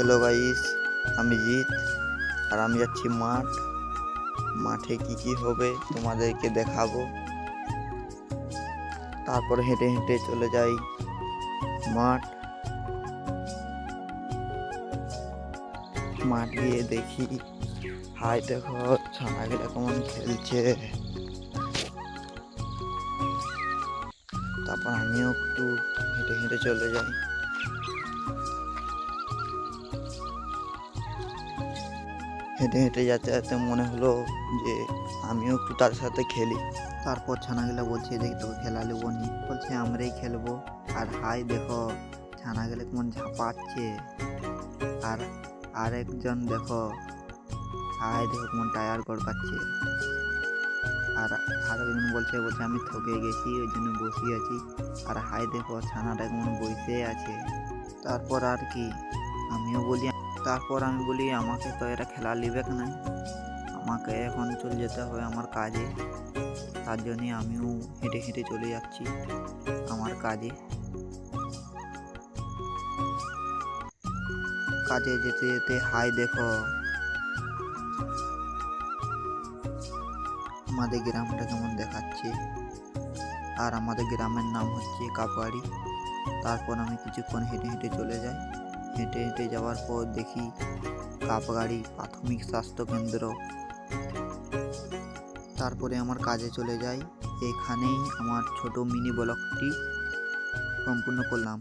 Hello guys, আমি জিৎ আর আমি যাচ্ছি মাঠে কি হবে তোমাদেরকে দেখাবো। তারপর হেঁটে হেঁটে চলে যাই মাঠ গিয়ে দেখি হাই দেখো ছানাগুলো কেমন খেলছে। তারপর আমিও একটু হেঁটে হেঁটে চলে যাই। হেঁটে হেঁটে যেতে যেতে মনে হলো যে আমিও একটু তার সাথে খেলি। তারপর ছানাগুলো বলছে দেখি তোকে খেলা নেবো নি, বলছে আমরাই খেলবো। আর হাই দেখো ছানাগুলো কেমন ঝাঁপাচ্ছে। আর আরেকজন দেখো হাই দেখো কেমন টায়ার গড়কাচ্ছে। আর আরেকজন বলছে আমি থকে গেছি ওই জন্য বসে আছি। আর হাই দেখো ছানাটা কেমন বসে আছে। তারপর আর কি আমি বলি আমাকে তো এরা খেলা নিবে না, আমাকে এখন চলে যেতে হবে আমার কাজে। তার জন্যে আমিও হেঁটে হেঁটে চলে যাচ্ছি আমার কাজে যেতে যেতে হাই দেখো আমাদের গ্রামটা কেমন দেখাচ্ছে। আর আমাদের গ্রামের নাম হচ্ছে কাপাড়ি। তারপর আমি কিছুক্ষণ হেঁটে হেঁটে চলে যাই। হেঁটে হেঁটে যাওয়ার পর দেখি কাপগাড়ি প্রাথমিক স্বাস্থ্য কেন্দ্র। তারপরে আমার কাজে চলে যাই। এখানেই আমার ছোট মিনি ব্লগটি সম্পূর্ণ করলাম।